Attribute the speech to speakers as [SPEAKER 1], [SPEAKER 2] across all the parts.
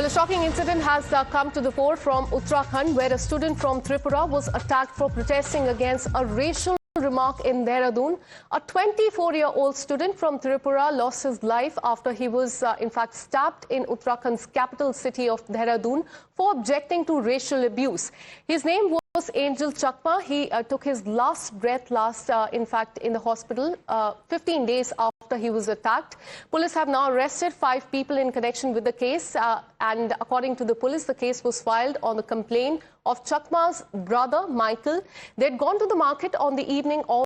[SPEAKER 1] Well, a shocking incident has come to the fore from Uttarakhand, where a student from Tripura was attacked for protesting against a racial remark in Dehradun. A 24-year-old student from Tripura lost his life after he was, in fact, stabbed in Uttarakhand's capital city of Dehradun for objecting to racial abuse. His name was Angel Chakma. He took his last breath in fact, in the hospital 15 days after he was attacked. Police have now arrested 5 people in connection with the case. And according to the police, the case was filed on the complaint of Chakma's brother, Michael. They had gone to the market on the evening of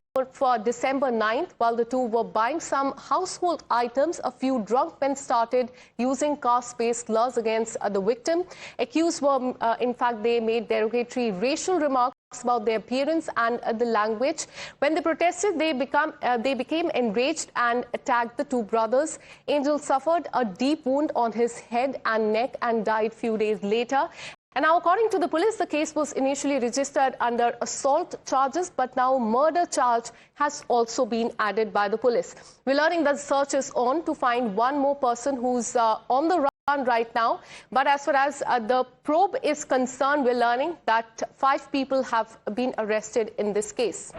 [SPEAKER 1] December 9th. While the two were buying some household items, a few drunk men started using caste-based slurs against the victim. Accused were, in fact, they made derogatory racial remarks about their appearance and the language. When they protested, they became enraged and attacked the two brothers. Angel suffered a deep wound on his head and neck and died few days later. And now, according to the police, the case was initially registered under assault charges, but now murder charge has also been added by the police. We're learning that the search is on to find one more person who's on the run right now. But as far as the probe is concerned, we're learning that 5 people have been arrested in this case.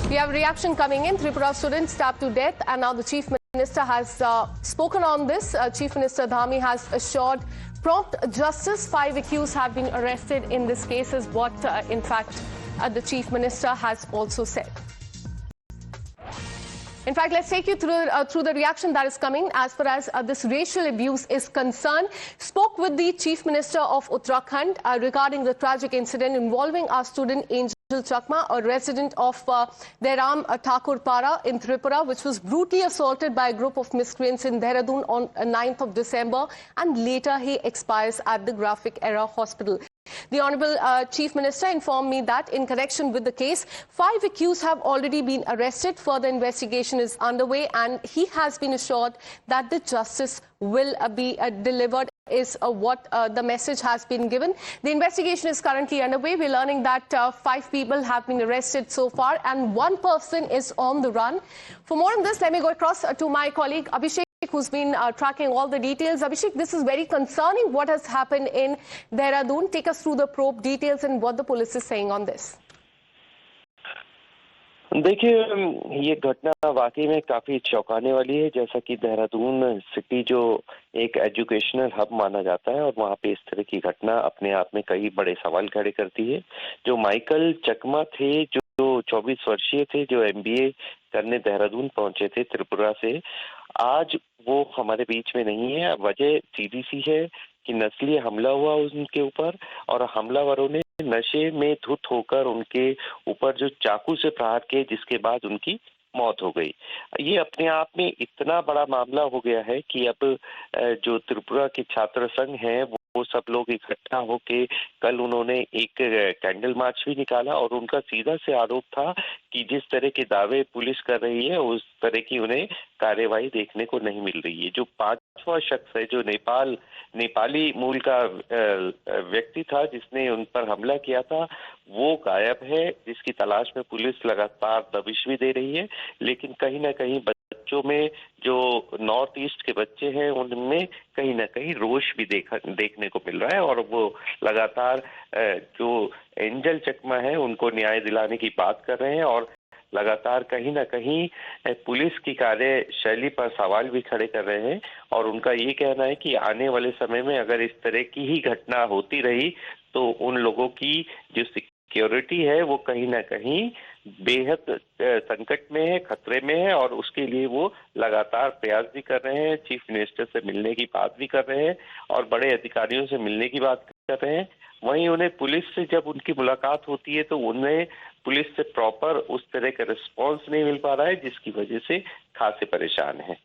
[SPEAKER 1] We have a reaction coming in. Tripura student stabbed to death, and now the Chief Minister has spoken on this. Chief Minister Dhami has assured prompt justice. 5 accused have been arrested in this case, is what, in fact, the Chief Minister has also said. In fact, let's take you through the reaction that is coming as far as this racial abuse is concerned. Spoke with the Chief Minister of Uttarakhand regarding the tragic incident involving our student Angel Chakma, a resident of Dehram Thakurpara in Tripura, which was brutally assaulted by a group of miscreants in Dehradun on 9th of December, and later he expires at the Graphic Era Hospital. The Honourable Chief Minister informed me that in connection with the case, 5 accused have already been arrested. Further investigation is underway, and he has been assured that the justice will be delivered, is what the message has been given. The investigation is currently underway. We're learning that 5 people have been arrested so far, and 1 person is on the run. For more on this, let me go across to my colleague Abhishek, who's been tracking all the details. Abhishek, this is very concerning what has happened in Dehradun. Take us through the probe details and what the police is saying on this.
[SPEAKER 2] देखिए, ये घटना वाकई में काफी चौंकाने वाली है। जैसा कि देहरादून सिटी जो एक एजुकेशनल हब माना जाता है, और वहाँ पे इस तरह की घटना अपने आप में कई बड़े सवाल खड़े करती है। जो माइकल चकमा थे, जो 24 वर्षीय थे, जो MBA करने देहरादून पहुंचे थे त्रिपुरा से, आज वो हमारे बीच में नहीं है। वजह सीधी सी है कि नस्लीय हमला हुआ उनके ऊपर, और हमलावरों ने नशे में धुत होकर उनके ऊपर जो चाकू से प्रहार किए, जिसके बाद उनकी मौत हो गई। ये अपने आप में इतना बड़ा मामला हो गया है कि अब जो त्रिपुरा के छात्र संघ हैं, वो सब लोग इकट्ठा होके कल उन्होंने एक कैंडल मार्च भी निकाला, और उनका सीधा से आरोप था कि जिस तरह के दावे पुलिस कर रही है, उस तरह की उन्हें कार्यवाही देखने को नहीं मिल रही है। जो 5वां शख्स है, जो नेपाली मूल का व्यक्ति था, जिसने उन पर हमला किया था, वो गायब है, जिसकी तलाश में पुलिस लगातार दबिश भी दे रही है। लेकिन कहीं ना कहीं बच्चों में, जो नॉर्थ ईस्ट के बच्चे हैं, उनमें कहीं ना कहीं रोष भी देखने को मिल रहा है, और वो लगातार जो एंजल चकमा है उनको न्याय दिलाने की बात कर रहे हैं, और लगातार कहीं ना कहीं पुलिस की कार्यशैली पर सवाल भी खड़े कर रहे हैं। और उनका ये कहना है कि आने वाले समय में अगर इस तरह की ही घटना होती रही, तो उन लोगों की जो सिक्योरिटी है वो कहीं ना कहीं बेहद संकट में है, खतरे में है, और उसके लिए वो लगातार प्रयास भी कर रहे हैं। चीफ मिनिस्टर से मिलने की बात भी कर रहे हैं, और बड़े अधिकारियों से मिलने की बात कर रहे हैं। वहीं उन्हें पुलिस से जब उनकी मुलाकात होती है, तो उन्हें पुलिस से प्रॉपर उस तरह का रिस्पॉन्स नहीं मिल पा रहा है, जिसकी वजह से खासे परेशान है।